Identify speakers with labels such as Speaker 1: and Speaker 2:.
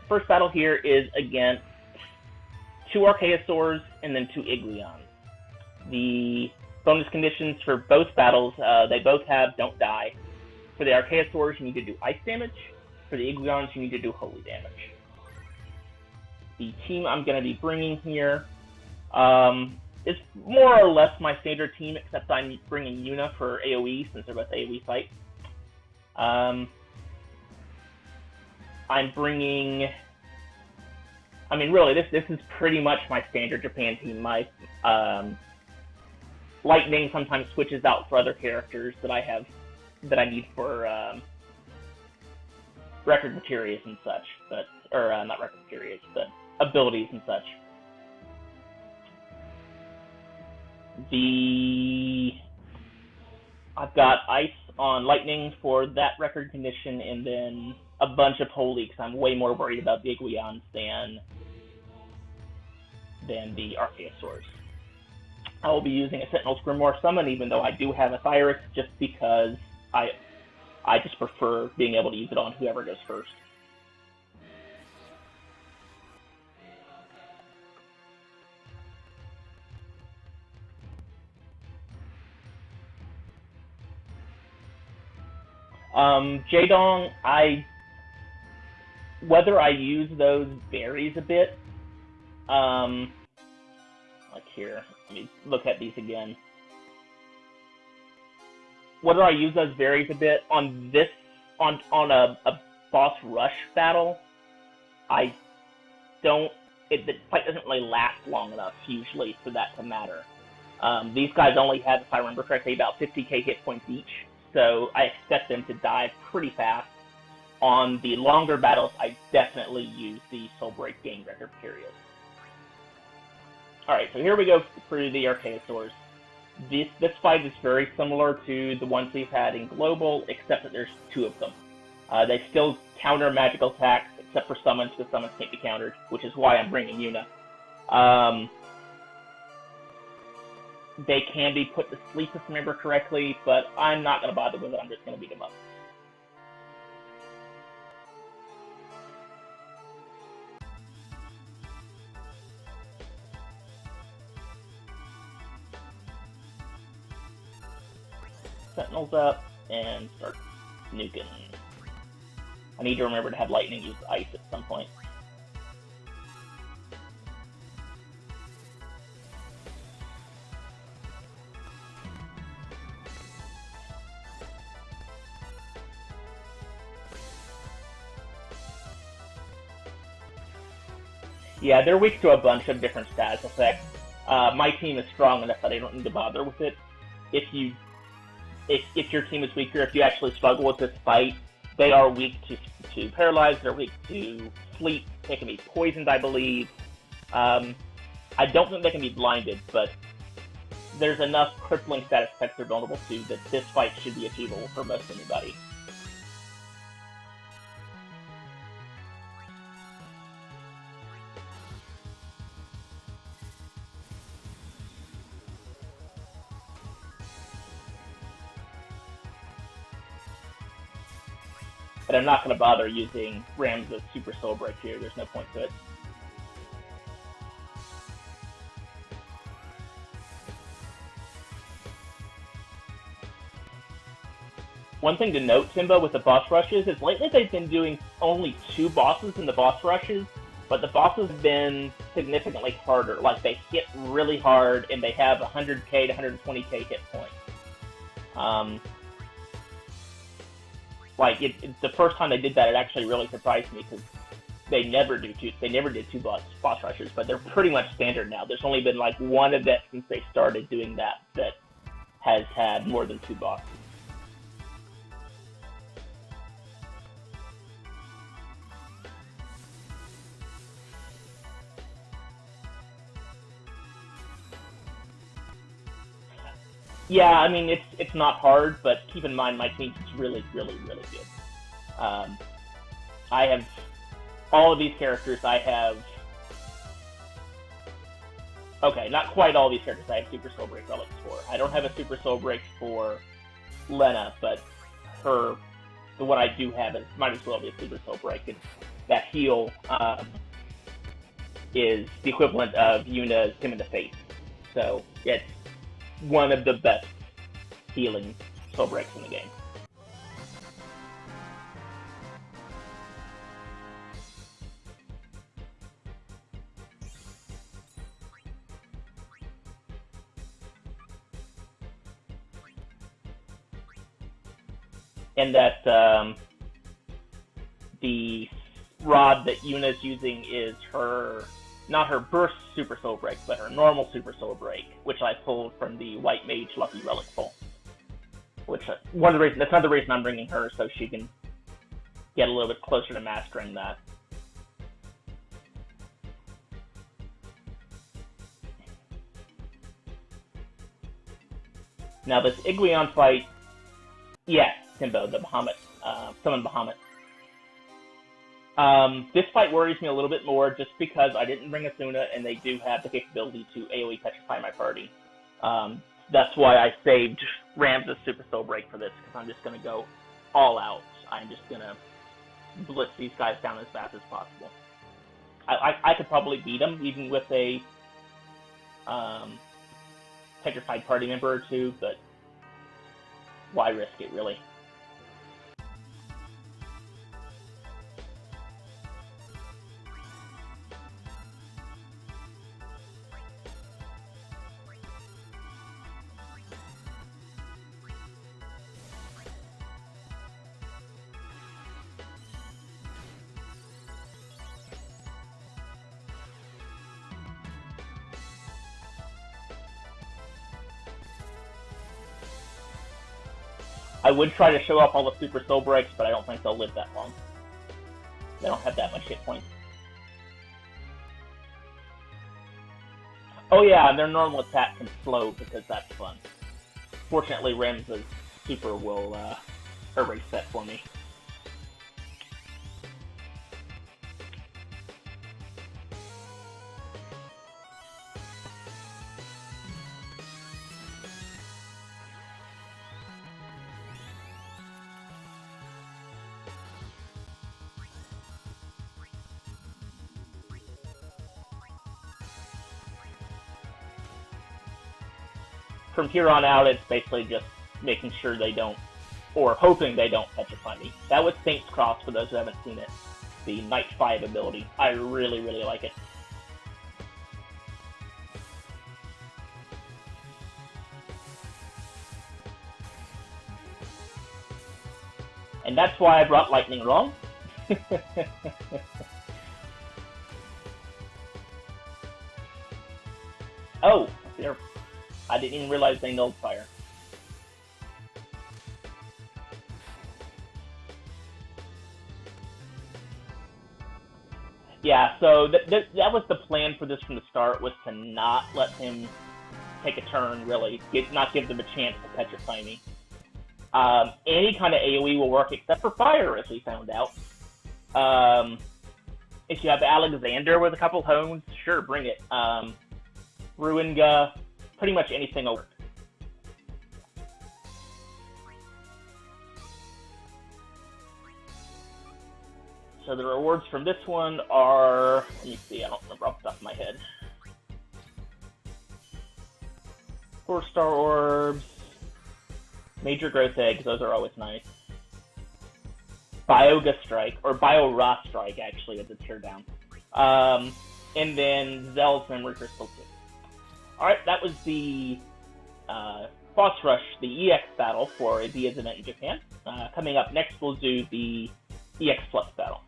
Speaker 1: first battle here is against 2 Archaeosaurs and then 2 Igleons. The bonus conditions for both battles, they both have don't die. For the Archaeosaurs, you need to do ice damage. For the Igleons, you need to do holy damage. The team I'm going to be bringing here is more or less my standard team, except I'm bringing Yuna for AoE, since they're both AoE fights. I'm bringing... I mean, really, this is pretty much my standard Japan team. My Lightning sometimes switches out for other characters that I have, that I need for record materials and such, but, or not record materials, but abilities and such. I've got Ice on Lightning for that record condition, and then a bunch of Holy, because I'm way more worried about the Igleons than the Archaeosaurs. I will be using a Sentinel's Grimoire Summon, even though I do have a Cyrus, just because I just prefer being able to use it on whoever goes first. Jaedong, whether I use those varies a bit. Like here, let me look at these again. Whether I use those varies a bit. On this, on a boss rush battle, the fight doesn't really last long enough usually for that to matter. These guys only have, if I remember correctly, about 50k hit points each, so I expect them to die pretty fast. On the longer battles, I definitely use the Soul Break Gain Record period. Alright, so here we go for the Archaeosaurs. This fight is very similar to the ones we've had in Global, except that there's 2 of them. They still counter magical attacks, except for summons, because summons can't be countered, which is why I'm bringing Yuna. They can be put to sleep, if I remember correctly, but I'm not going to bother with it. I'm just going to beat them up. Sentinels up, and start nuking. I need to remember to have Lightning use Ice at some point. Yeah, they're weak to a bunch of different status effects. My team is strong enough that I don't need to bother with it. If your team is weaker, if you actually struggle with this fight, they are weak to paralyze, they're weak to sleep, they can be poisoned, I believe. I don't think they can be blinded, but there's enough crippling status effects they're vulnerable to that this fight should be achievable for most anybody. But I'm not going to bother using Ram's Super Soul Break here. There's no point to it. One thing to note, Timbo, with the boss rushes is lately they've been doing only 2 bosses in the boss rushes, but the bosses have been significantly harder. Like, they hit really hard, and they have 100k to 120k hit points. Like, the first time they did that, it actually really surprised me, because they never did 2 boss rushes, but they're pretty much standard now. There's only been like 1 event since they started doing that has had more than 2 bosses. Yeah, I mean, it's not hard, but keep in mind my team is really, really, really good. I have all of these characters. I have... Okay, not quite all these characters. I have Super Soul Break relics for. I don't have a Super Soul Break for Lena, but the one I do have might as well be a Super Soul Break. that heal is the equivalent of Yuna's Him in the Face. So it's one of the best healing soul breaks in the game. And that the rod that Yuna's using is not her burst super soul break, but her normal super soul break, which I pulled from the White Mage Lucky Relic pull. Which that's another reason I'm bringing her, so she can get a little bit closer to mastering that. Now this Igleon fight, yeah, Timbo, the Bahamut, summon Bahamut. This fight worries me a little bit more just because I didn't bring Asuna and they do have the capability to AoE petrify my party. That's why I saved Ram's Super Soul Break for this, because I'm just going to go all out. I'm just going to blitz these guys down as fast as possible. I could probably beat them even with a petrified party member or two, but why risk it, really? I would try to show off all the Super Soul Breaks, but I don't think they'll live that long. They don't have that much hit points. Oh yeah, their normal attack can slow because that's fun. Fortunately, Rem's super will erase that for me. From here on out, it's basically just making sure they don't, or hoping they don't petrify me. That was Saint's Cross, for those who haven't seen it. The Knight 5 ability. I really, really like it. And that's why I brought Lightning Wrong. Oh, there. I didn't even realize they nulled fire. Yeah, so that was the plan for this from the start, was to not let him take a turn, really. Not give them a chance to petrify me. Any kind of AoE will work except for fire, as we found out. If you have Alexander with a couple hones, sure, bring it. Ruinga, pretty much anything will work. So the rewards from this one are, let me see, I don't remember off the top of my head. 4-star orbs, major growth eggs, those are always nice. Bioga Strike, or Bio-Ra Strike, actually, as a tear down. And then Zell's Memory Crystal 2. Alright, that was the Boss Rush, the EX battle for Edea's event in Japan. Coming up next, we'll do the EX Plus battle.